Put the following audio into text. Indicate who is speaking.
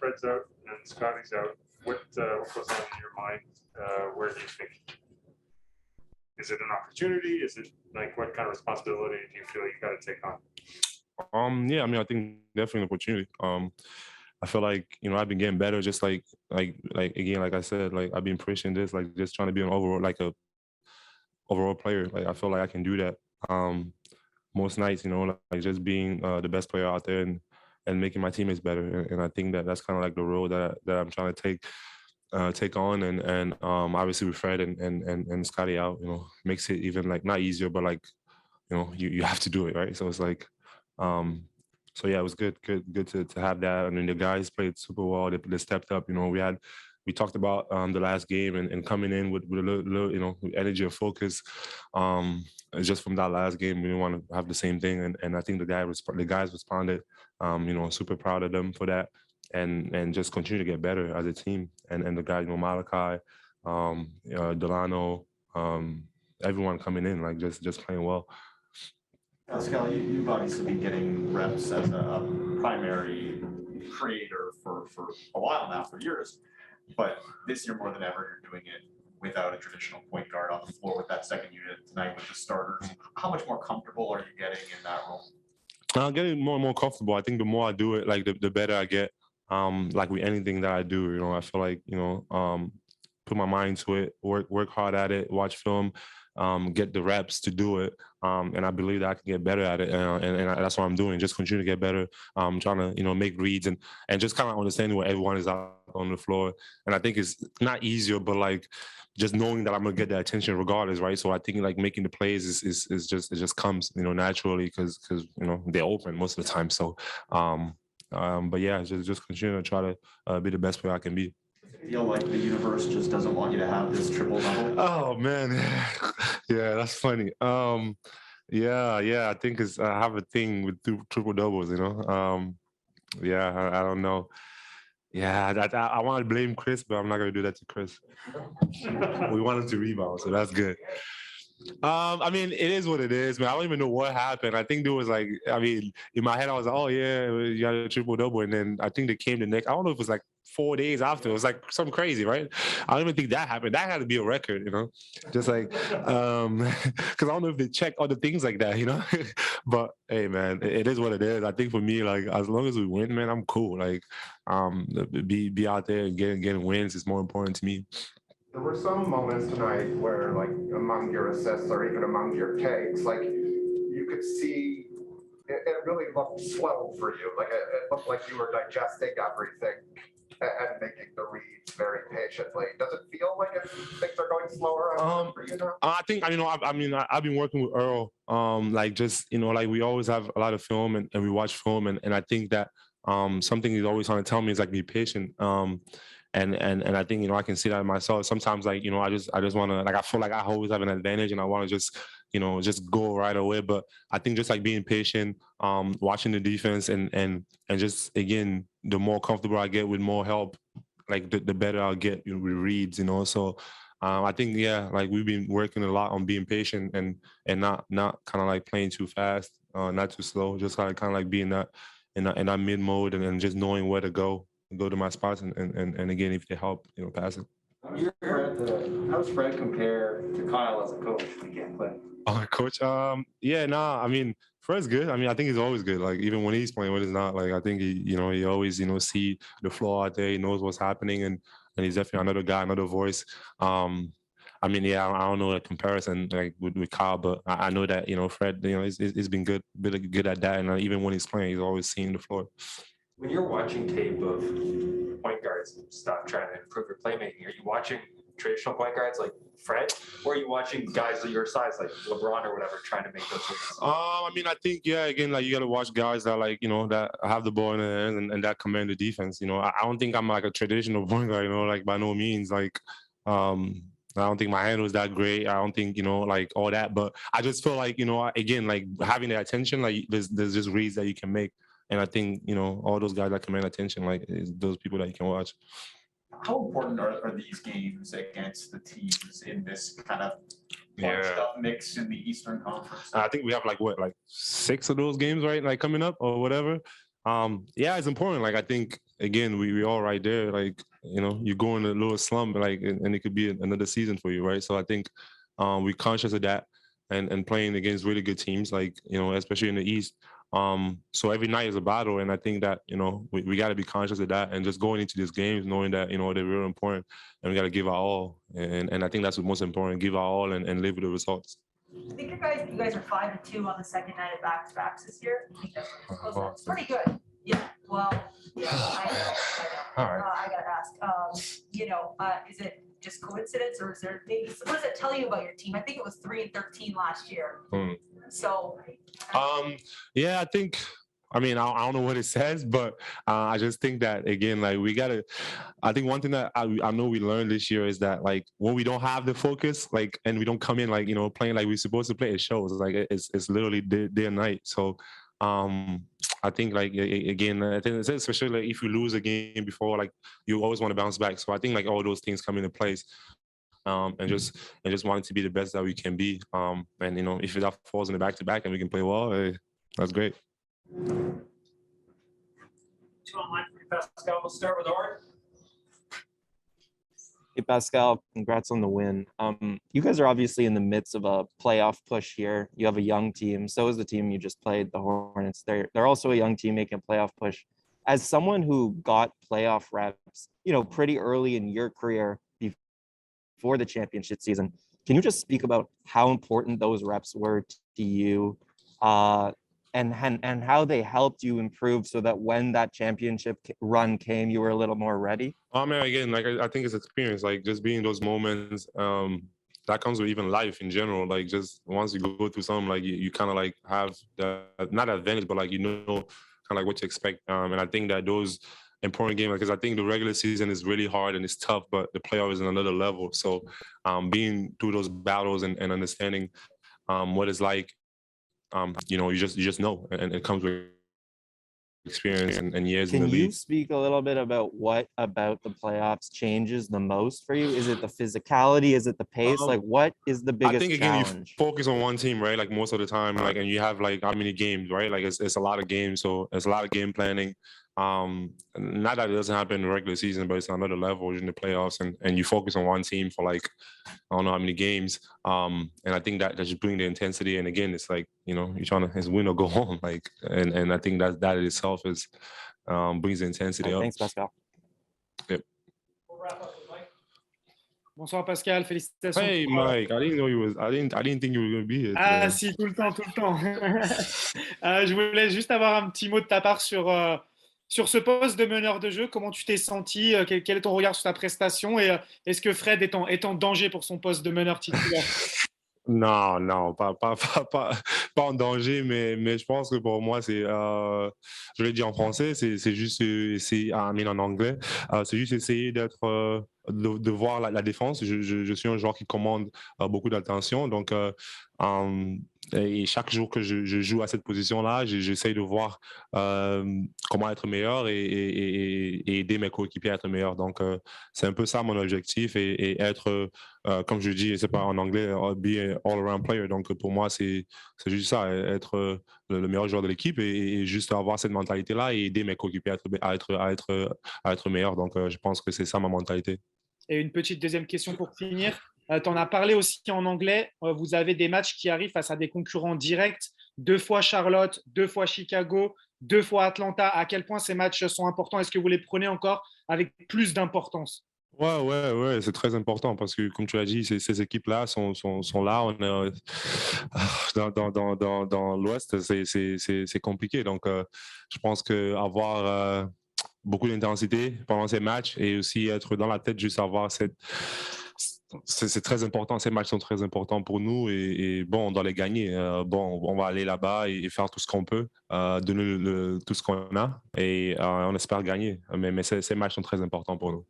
Speaker 1: Fred's out and Scotty's out, what goes on in your mind? Where do you think? Is it an opportunity? Is it like what kind of responsibility do you feel you got to take on?
Speaker 2: Yeah, I mean, I think definitely an opportunity. I feel like, I've been getting better, just like again, like I said, like I've been pushing this, like just trying to be an overall, like a overall player. Like I feel like I can do that. Most nights, like just being the best player out there and making my teammates better. And I think that that's kind of like the role that I'm trying to take on. And obviously with Fred and Scotty out, makes it even like not easier, but like, you have to do it, right? So it's like, so yeah, it was good to have that. I mean, the guys played super well. They stepped up. We talked about the last game and coming in with a little energy and focus. Just from that last game, we want to have the same thing. And I think the guys responded. Super proud of them for that. And just continue to get better as a team. And the guys, Malachi, Delano, everyone coming in, like just playing well.
Speaker 3: Pascal, you've obviously been getting reps as a primary creator for a while now, for years. But this year, more than ever, you're doing it without a traditional point guard on the floor with that second unit tonight with the starters. How much more comfortable are you getting in that role?
Speaker 2: I'm getting more and more comfortable. I think the more I do it, like the better I get. Like with anything that I do, I feel like, put my mind to it, work hard at it, watch film, get the reps to do it. And I believe that I can get better at it. And that's what I'm doing. Just continue to get better. Trying to, make reads and just kind of understanding where everyone is out on the floor. And I think it's not easier, but like just knowing that I'm going to get that attention regardless, right? So I think like making the plays is just, it just comes, naturally because they're open most of the time. So, but yeah, just continue to try to be the best player I can be.
Speaker 3: Feel like the universe just doesn't want you to have this triple double?
Speaker 2: Oh man, yeah, that's funny. Yeah, I think I have a thing with triple doubles. Yeah, I don't know. Yeah, I want to blame Chris, but I'm not gonna do that to Chris. We wanted to rebound, so that's good. I mean, it is what it is, man. I don't even know what happened. I think there was like, I mean, in my head, I was like, oh yeah, you got a triple double, and then I think they came the next. I don't know if it was like 4 days after. It was like something crazy, right? I don't even think that happened. That had to be a record, just like, because I don't know if they check other things like that, But hey, man, it is what it is. I think for me, like as long as we win, man, I'm cool. Like, be out there and getting wins is more important to me.
Speaker 4: There were some moments tonight where, like, among your assists or even among your takes, like, you could see it really looked slow for you. Like, it looked like you were digesting everything and making the reads very patiently. Does it feel like things are going slower for you now?
Speaker 2: I think, I've been working with Earl, like just, like we always have a lot of film and we watch film. And I think that something he's always trying to tell me is like, be patient. And I think, I can see that in myself. Sometimes, like, I just want to, like, I feel like I always have an advantage and I want to just go right away. But I think just like being patient, watching the defense and just, again, the more comfortable I get with more help, like the better I'll get with reads, So I think, yeah, like we've been working a lot on being patient and not kind of like playing too fast, not too slow, just kind of like being in that mid mode and just knowing where to go to my spots and again, if they help, pass it.
Speaker 3: How does Fred compare to Kyle as a coach when you can't play?
Speaker 2: Coach, I mean, Fred's good. I mean, I think he's always good. Like even when he's playing, when he's not, like I think he always, see the floor out there. He knows what's happening, and he's definitely another guy, another voice. I mean, yeah, I don't know the comparison like with Kyle, but I know that Fred, he's been good at that, and even when he's playing, he's always seeing the floor.
Speaker 5: When you're watching tape of point guards and stuff, trying to improve your playmaking, are you watching traditional point guards like Fred, or are you watching guys of your size like LeBron or whatever trying to make those wins?
Speaker 2: I mean, I think, yeah, again, like you got to watch guys that like, that have the ball in their hands and that command the defense. I don't think I'm like a traditional point guard, like by no means. Like, I don't think my handle is that great. I don't think, like all that. But I just feel like, again, like having the attention, like there's just reads that you can make. And I think, all those guys that command attention, like is those people that you can watch.
Speaker 3: How important are these games against the teams in this kind of bunched up mix in the Eastern Conference?
Speaker 2: I think we have like 6 of those games, right? Like coming up or whatever. Yeah, it's important. Like I think again, we all right there. Like you go in a little slump, like and it could be another season for you, right? So I think we're conscious of that, and playing against really good teams, like especially in the East. So every night is a battle, and I think that we got to be conscious of that, and just going into these games knowing that they're real important, and we got to give our all, and I think that's what's most important: give our all and live with the results.
Speaker 6: I think you guys are 5-2 on the second night of back-to-backs this year. I think that's what you're supposed to. It's pretty good. Yeah. Well, yeah. I know.
Speaker 2: All right.
Speaker 6: I gotta ask. Is it just coincidence, or is there maybe what does it tell you about your team? I think it was 3-13 last year. So.
Speaker 2: Yeah, I think. I mean, I don't know what it says, but I just think that again, like I think one thing that I know we learned this year is that like when we don't have the focus, like, and we don't come in like playing like we're supposed to play, it shows. Like it's literally day and night. So I think like again, I think it's especially like if you lose a game before, like you always want to bounce back. So I think like all those things come into place. And just wanting to be the best that we can be. And if that falls in the back-to-back and we can play well, hey, that's great.
Speaker 5: 2 online for you, Pascal. We'll start with Art.
Speaker 7: Hey, Pascal, congrats on the win. You guys are obviously in the midst of a playoff push here. You have a young team. So is the team you just played, the Hornets. They're also a young team making a playoff push. As someone who got playoff reps, pretty early in your career before the championship season, can you just speak about how important those reps were to you? And how they helped you improve so that when that championship run came, you were a little more ready?
Speaker 2: I mean, again, like I think it's experience, like just being in those moments, that comes with even life in general. Like just once you go through something, like you kind of like have the, not advantage, but like kind of like what to expect. And I think that those important games, because I think the regular season is really hard and it's tough, but the playoff is on another level. So being through those battles and understanding what it's like, you just know, and it comes with experience and years in the league.
Speaker 7: Can you speak a little bit about what about the playoffs changes the most for you? Is it the physicality? Is it the pace? Like, what is the biggest challenge?
Speaker 2: I think, again, you focus on one team, right? Like most of the time, like, and you have like how many games, right? Like it's a lot of games, so it's a lot of game planning. Not that it doesn't happen in the regular season, but it's another level in the playoffs, and you focus on one team for like I don't know how many games. And I think that just bring the intensity. And again, it's like you're trying to win or go home. Like, and I think that in itself is brings the intensity up.
Speaker 7: Thanks, Pascal.
Speaker 2: Yep.
Speaker 5: We'll wrap up with Mike.
Speaker 8: Bonsoir Pascal, félicitations.
Speaker 2: Hey Mike, I didn't think you were gonna be here.
Speaker 8: Ah si, tout le temps. Je voulais juste avoir un petit mot de ta part sur ce poste de meneur de jeu. Comment tu t'es senti? Quel est ton regard sur ta prestation? Et est-ce que Fred est en danger pour son poste de meneur titulaire?
Speaker 2: Non, pas en danger, mais je pense que pour moi, c'est, je l'ai dit en français, c'est juste, en anglais, c'est juste essayer de voir la défense. Je suis un joueur qui commande beaucoup d'attention, donc et chaque jour que je joue à cette position-là, j'essaye de voir comment être meilleur et aider mes coéquipiers à être meilleurs. Donc, c'est un peu ça mon objectif et être, comme je dis, c'est pas en anglais, be an all-around player. Donc, pour moi, c'est juste ça, être le meilleur joueur de l'équipe et juste avoir cette mentalité-là et aider mes coéquipiers à être meilleurs. Donc, je pense que c'est ça ma mentalité.
Speaker 8: Et une petite deuxième question pour finir. Tu en as parlé aussi en anglais. Vous avez des matchs qui arrivent face à des concurrents directs. 2 fois Charlotte, 2 fois Chicago, 2 fois Atlanta. À quel point ces matchs sont importants? Est-ce que vous les prenez encore avec plus d'importance?
Speaker 2: Ouais, c'est très important parce que, comme tu as dit, ces équipes-là sont là. On est, dans l'Ouest, c'est compliqué. Donc, je pense qu'avoir beaucoup d'intensité pendant ces matchs et aussi être dans la tête, juste avoir c'est très important. Ces matchs sont très importants pour nous et bon, on doit les gagner. On va aller là-bas et faire tout ce qu'on peut, donner tout ce qu'on a et on espère gagner. Mais ces matchs sont très importants pour nous.